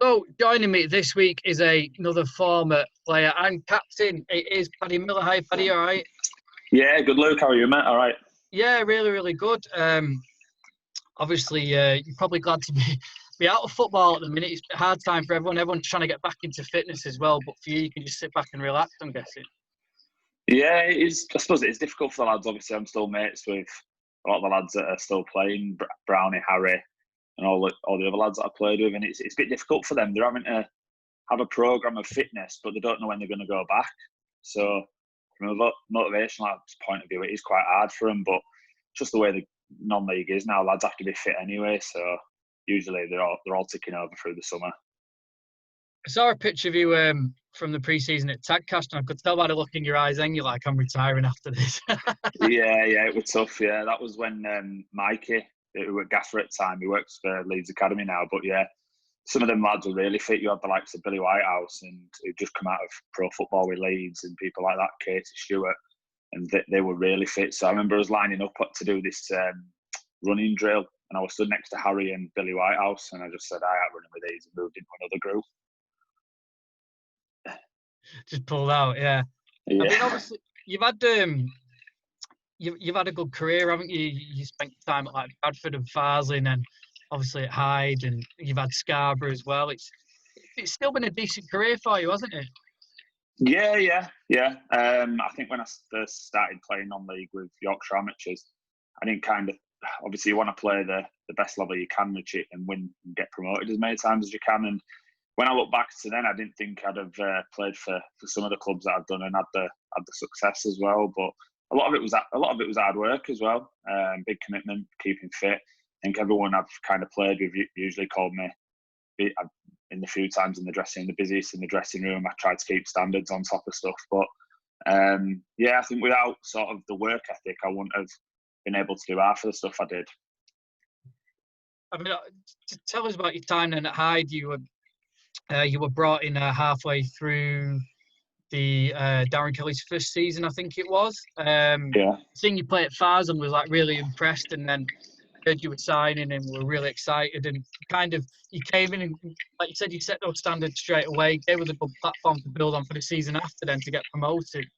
So joining me this week is another former player and captain. It is Paddy Miller. Hi, Paddy. All right? Yeah, good Luke. How are you, mate? All right. Yeah, really, really good. Obviously, you're probably glad to be out of football at the minute. It's a hard time for everyone. Everyone's trying to get back into fitness as well. But for you, you can just sit back and relax, I'm guessing. Yeah, it is. I suppose it is difficult for the lads. Obviously, I'm still mates with a lot of the lads that are still playing, Brownie, Harry, and all the other lads that I played with, and it's a bit difficult for them. They're having to have a program of fitness, but they don't know when they're going to go back. So, from a motivational point of view, it is quite hard for them. But it's just the way the non-league is now. Lads have to be fit anyway, so usually they're all ticking over through the summer. I saw a picture of you from the pre-season at Tagcast, and I could tell by the look in your eyes, and you're like, I'm retiring after this. Yeah, it was tough. Yeah, that was when Mikey, who was gaffer at the time, he works for Leeds Academy now. But yeah, some of them lads were really fit. You had the likes of Billy Whitehouse, and who'd just come out of pro football with Leeds, and people like that, Katie Stewart, and they were really fit. So I remember us lining up to do this running drill, and I was stood next to Harry and Billy Whitehouse, and I just said, I ain't running with these, and moved into another group. Just pulled out, yeah. Yeah. I mean, obviously, you've had a good career, haven't you? You spent time at like Bradford and Farsley, and obviously at Hyde, and you've had Scarborough as well. It's still been a decent career for you, hasn't it? Yeah. I think when I first started playing non-league with Yorkshire Amateurs, I didn't obviously you want to play the best level you can and win and get promoted as many times as you can. And when I look back to then, I didn't think I'd have played for some of the clubs that I've done and had the success as well. But a lot of it was hard work as well. Big commitment, keeping fit. I think everyone I've kind of played with usually called me in the few times in the busiest in the dressing room. I tried to keep standards on top of stuff. But I think without sort of the work ethic, I wouldn't have been able to do half of the stuff I did. I mean, tell us about your time then at Hyde. You were brought in halfway through the Darren Kelly's first season, I think it was. Seeing you play at Farsham was like really impressed, and then heard you were signing and were really excited, and kind of you came in and, like you said, you set those standards straight away. Gave us a good platform to build on for the season after then to get promoted.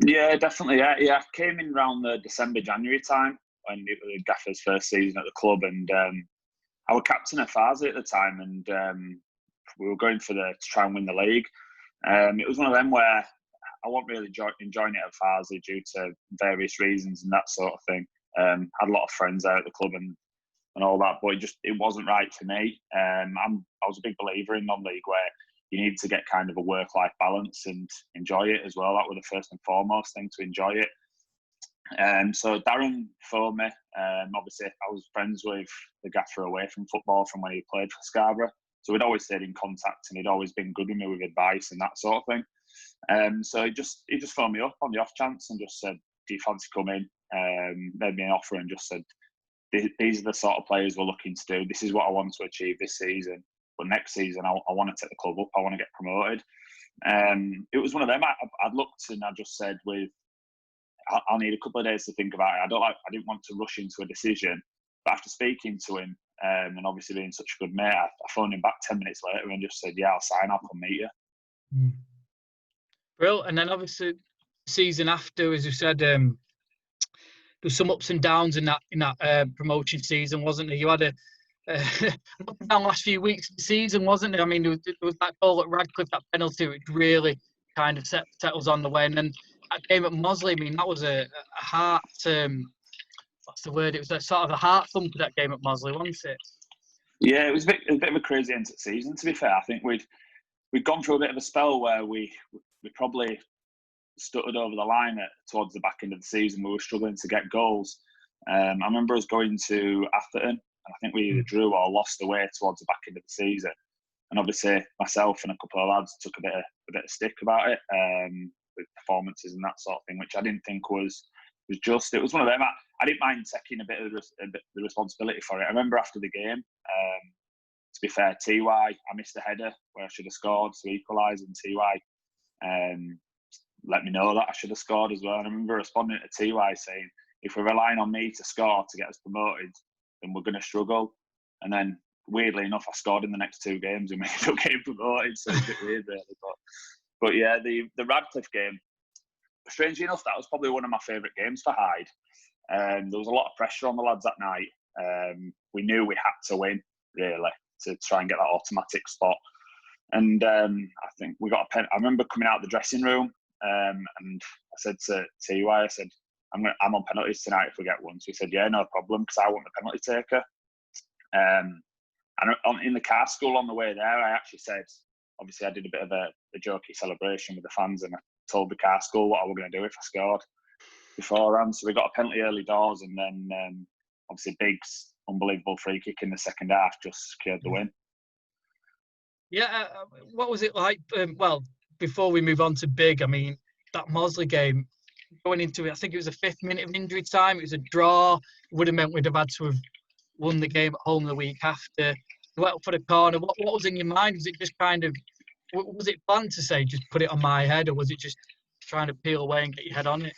Yeah, definitely. Yeah. I came in around the January time when it was Gaffer's first season at the club, and I was captain of Farsley at the time, and we were going to try and win the league. It was one of them where I wasn't really enjoying it at Farsley due to various reasons and that sort of thing. Had a lot of friends there at the club and all that, but it wasn't right for me. I was a big believer in non-league where you need to get kind of a work-life balance and enjoy it as well. That was the first and foremost thing, to enjoy it. So Darren phoned me. Obviously, I was friends with the gaffer away from football from when he played for Scarborough. So we'd always stayed in contact, and he'd always been good with me with advice and that sort of thing. So he just phoned me up on the off chance and just said, "Do you fancy coming?" Made me an offer and just said, "These are the sort of players we're looking to do. This is what I want to achieve this season. But next season, I want to take the club up. I want to get promoted." It was one of them. I'd looked and I just said, I'll need a couple of days to think about it. I didn't want to rush into a decision. But after speaking to him, and obviously being such a good mate, I phoned him back 10 minutes later and just said, "Yeah, I'll sign. I'll come meet you." Brilliant. And then obviously season after, as you said, there's some ups and downs in that promotion season, wasn't there? You had a up and down last few weeks of the season, wasn't it? I mean, there was that goal at Radcliffe, that penalty, which really kind of settles on the way. And then that game at Mosley, I mean, that was a heart, what's the word? It was a sort of a heart thumper, that game at Mosley, wasn't it? Yeah, it was a bit of a crazy end to the season, to be fair. I think we'd gone through a bit of a spell where we probably stuttered over the line towards the back end of the season. We were struggling to get goals. I remember us going to Atherton, and I think we either drew or lost away towards the back end of the season. And obviously, myself and a couple of lads took a bit of stick about it with performances and that sort of thing, which I didn't think was just. It was one of them. I didn't mind taking a bit of the responsibility for it. I remember after the game, to be fair, TY, I missed a header where I should have scored to equalise, and TY let me know that I should have scored as well. And I remember responding to TY saying, "If we're relying on me to score to get us promoted, then we're going to struggle." And then weirdly enough, I scored in the next 2 games and we ended up getting promoted. So it's a bit weird, really. But yeah, the Radcliffe game, strangely enough, that was probably one of my favourite games for Hyde. There was a lot of pressure on the lads that night. We knew we had to win, really, to try and get that automatic spot. And I think we got a pen. I remember coming out of the dressing room and I said to TY, I said, I'm on penalties tonight if we get one. So he said, yeah, no problem, because I want the penalty taker. And in the car school on the way there, I actually said, obviously I did a bit of a jokey celebration with the fans, and I told the car school what I was going to do if I scored beforehand. So we got a penalty early doors, and then obviously Big's unbelievable free kick in the second half just secured the win. Yeah, what was it like? Well, before we move on to Big, I mean, that Mosley game, going into it, I think it was the 5th minute of injury time. It was a draw. It would have meant we'd have had to have won the game at home the week after. You went up for the corner. What was in your mind? Was it just kind of, was it planned to say, just put it on my head, or was it just trying to peel away and get your head on it?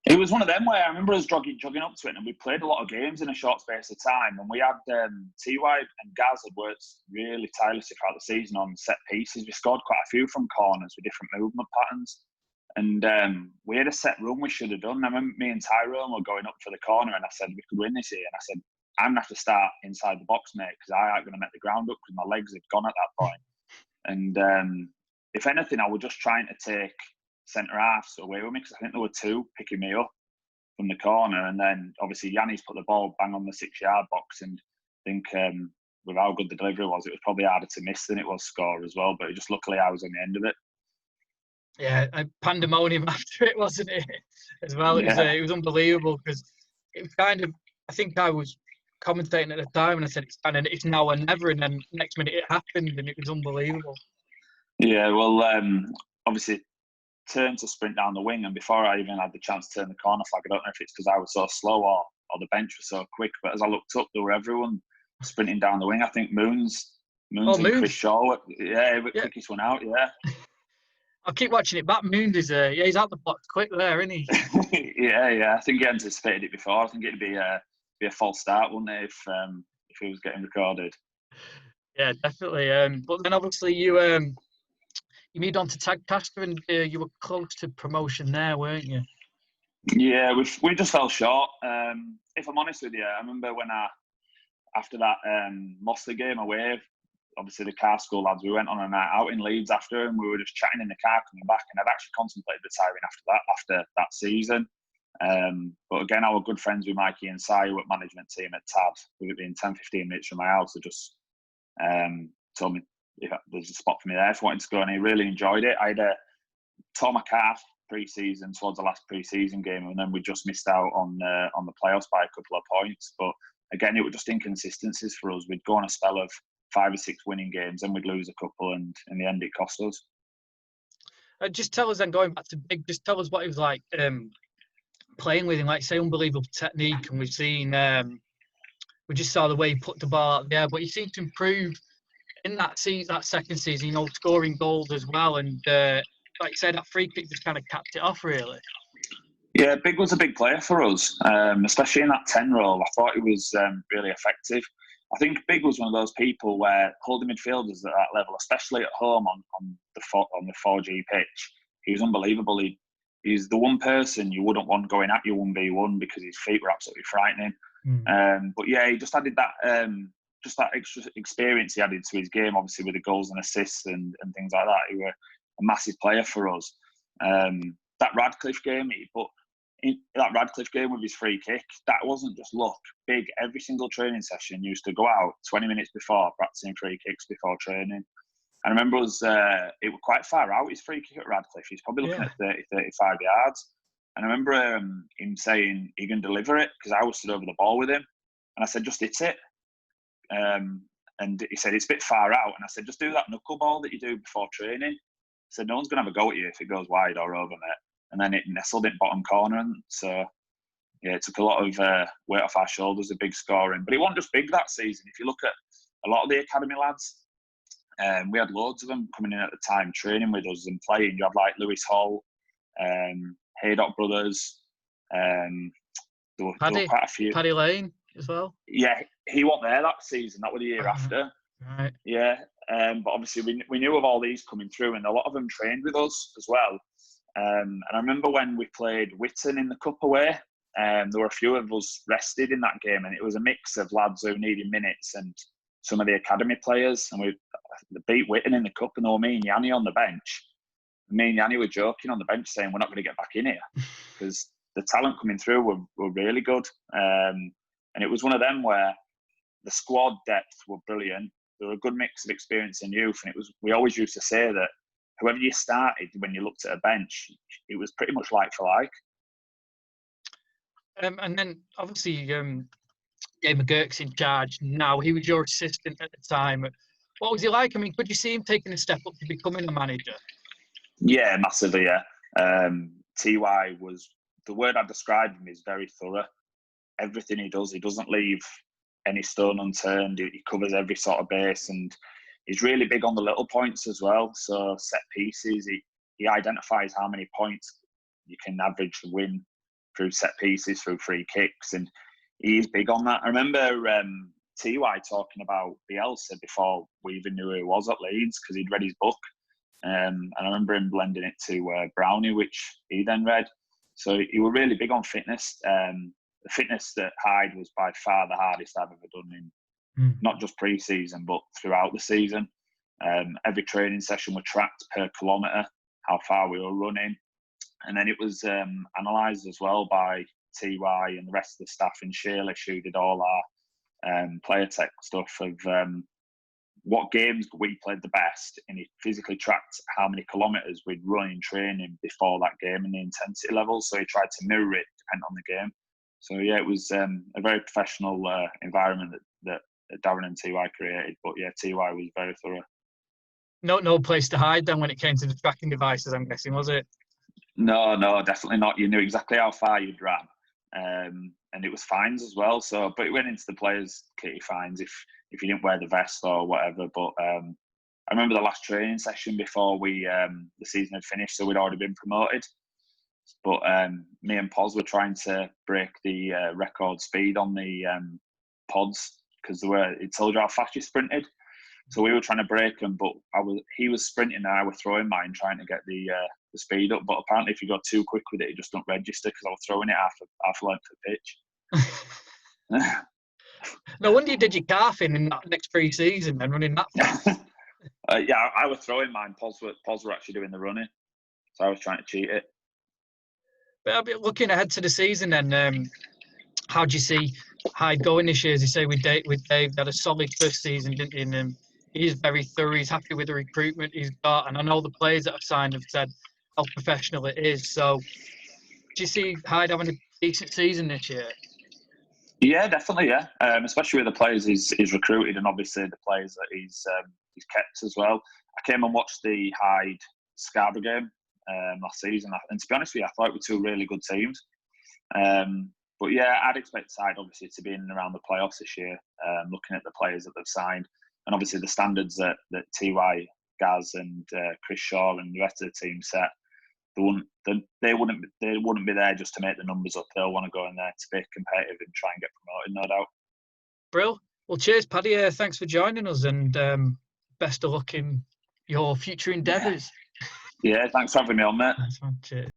It was one of them where I remember us jogging up to it, and we played a lot of games in a short space of time. And we had TY and Gaz had worked really tirelessly throughout the season on set pieces. We scored quite a few from corners with different movement patterns. And we had a set run we should have done. I remember me and Tyrone were going up for the corner, and I said, we could win this here. And I said, I'm going to have to start inside the box, mate, because I ain't going to make the ground up because my legs had gone at that point. And if anything, I was just trying to take centre halves away with me, because I think there were 2 picking me up from the corner. And then obviously Yanni's put the ball bang on the 6-yard box. And I think with how good the delivery was, it was probably harder to miss than it was score as well. But just luckily I was on the end of it. Yeah, a pandemonium after it, wasn't it? As well, it was unbelievable, because it was kind of, I think I was commentating at the time, and I said it's now or never, and then next minute it happened, and it was unbelievable. Yeah, well, obviously turned to sprint down the wing, and before I even had the chance to turn the corner flag, I don't know if it's because I was so slow or the bench was so quick, but as I looked up, there were everyone sprinting down the wing. I think Moons and Chris Shaw, quickest one out, yeah. I'll keep watching it back. Moons is he's out the box quick there, isn't he? yeah. I think he anticipated it before. I think it'd be a false start, wouldn't it, if he was getting recorded? Yeah, definitely. But then obviously you moved on to Tadcaster, and you were close to promotion there, weren't you? Yeah, we just fell short. If I'm honest with you, I remember when after that Mosley game away, obviously the car school lads, we went on a night out in Leeds after, and we were just chatting in the car coming back, and I'd actually contemplated retiring after that season. But again, I was good friends with Mikey and Si, who were at management team at Tad, with it being 10-15 minutes from my house. They just told me if there's a spot for me there if I wanted to go, and I really enjoyed it. I had tore my calf pre-season towards the last pre-season game, and then we just missed out on the playoffs by a couple of points. But again, it was just inconsistencies for us. We'd go on a spell of 5 or 6 winning games, and we'd lose a couple, and in the end it cost us. Just tell us then, going back to Big, just tell us what it was like playing with him. Like, say, unbelievable technique, and we've seen we just saw the way he put the ball out there, but he seemed to improve in that second season, scoring goals as well, and like you said, that free kick just kind of capped it off, really. Yeah, Big was a big player for us, especially in that 10 role. I thought he was really effective. I think Big was one of those people where holding midfielders at that level, especially at home on the 4G pitch, he was unbelievable. He's the one person you wouldn't want going at you 1v1 because his feet were absolutely frightening. But yeah, he just added that extra experience he added to his game, obviously with the goals and assists and things like that. He was a massive player for us. That Radcliffe game, that Radcliffe game with his free kick, that wasn't just luck. Big, every single training session used to go out 20 minutes before practicing free kicks before training. I remember it was quite far out, his free kick at Radcliffe. He's probably looking at 30, 35 yards. And I remember him saying he can deliver it, because I was stood over the ball with him. And I said, just hit it. And he said, it's a bit far out. And I said, just do that knuckleball that you do before training. I said, no one's going to have a go at you if it goes wide or over, mate. And then it nestled in bottom corner. And so, yeah, it took a lot of weight off our shoulders, a Big scoring. But it wasn't just Big that season. If you look at a lot of the academy lads, we had loads of them coming in at the time, training with us and playing. You had like Lewis Hall, Haydock brothers. There were quite a few. Paddy Lane as well. Yeah, he wasn't there that season. That was the year after. Right. Yeah. But obviously we knew of all these coming through, and a lot of them trained with us as well. And I remember when we played Witton in the Cup away, there were a few of us rested in that game, and it was a mix of lads who needed minutes and some of the academy players. And we beat Witton in the Cup, and there were me and Yanni on the bench. Me and Yanni were joking on the bench saying we're not going to get back in here because the talent coming through were really good. And it was one of them where the squad depth were brilliant. There were a good mix of experience and youth. And we always used to say that whoever you started when you looked at a bench, it was pretty much like for like. And then obviously Dave McGurk's in charge now. He was your assistant at the time. What was he like? I mean, could you see him taking a step up to becoming a manager? Yeah, massively, yeah. TY was, the word I described him is very thorough. Everything he does, he doesn't leave any stone unturned. He covers every sort of base, and he's really big on the little points as well. So set pieces, he identifies how many points you can average to win through set pieces, through free kicks, and he's big on that. I remember TY talking about Bielsa before we even knew who he was at Leeds, because he'd read his book. And I remember him blending it to Brownie, which he then read. So he was really big on fitness. The fitness at Hyde was by far the hardest I've ever done in not just pre-season, but throughout the season. Every training session was tracked per kilometre, how far we were running. And then it was analysed as well by TY and the rest of the staff in Sheerlish, who did all our player tech stuff of what games we played the best, and he physically tracked how many kilometres we'd run in training before that game and the intensity level. So he tried to mirror it depending on the game. So yeah, it was a very professional environment that Darren and TY created. But yeah, TY was very thorough. No place to hide then when it came to the tracking devices, I'm guessing, was it? No, definitely not. You knew exactly how far you'd ran. And it was fines as well. So, but it went into the players' kitty fines if you didn't wear the vest or whatever. But I remember the last training session before the season had finished, so we'd already been promoted. But me and Poz were trying to break the record speed on the pods because it told you how fast you sprinted. So we were trying to break them, but he was sprinting and I was throwing mine, trying to get the speed up. But apparently, if you go too quick with it, it just don't register because I was throwing it half a length of pitch. No wonder you did your calving in that next pre-season and running that fast. Yeah, I was throwing mine. Poz were actually doing the running, so I was trying to cheat it. But looking ahead to the season, then, how do you see Hyde going this year? As you say, with Dave, they had a solid first season, didn't he? And he's very thorough. He's happy with the recruitment he's got, and I know the players that have signed have said how professional it is. So, do you see Hyde having a decent season this year? Yeah, definitely. Yeah, especially with the players he's recruited, and obviously the players that he's kept as well. I came and watched the Hyde Scarborough game last season, and to be honest with you, I thought it were two really good teams. But yeah, I'd expect Hyde obviously to be in and around the playoffs this year. Looking at the players that they've signed, and obviously the standards that TY, Gaz, and Chris Shaw and the rest of the team set. They wouldn't be there just to make the numbers up. They'll want to go in there to be competitive and try and get promoted, no doubt. Brill. Well, cheers, Paddy. Thanks for joining us, and best of luck in your future endeavours. Yeah, thanks for having me on, mate. Nice one. Cheers.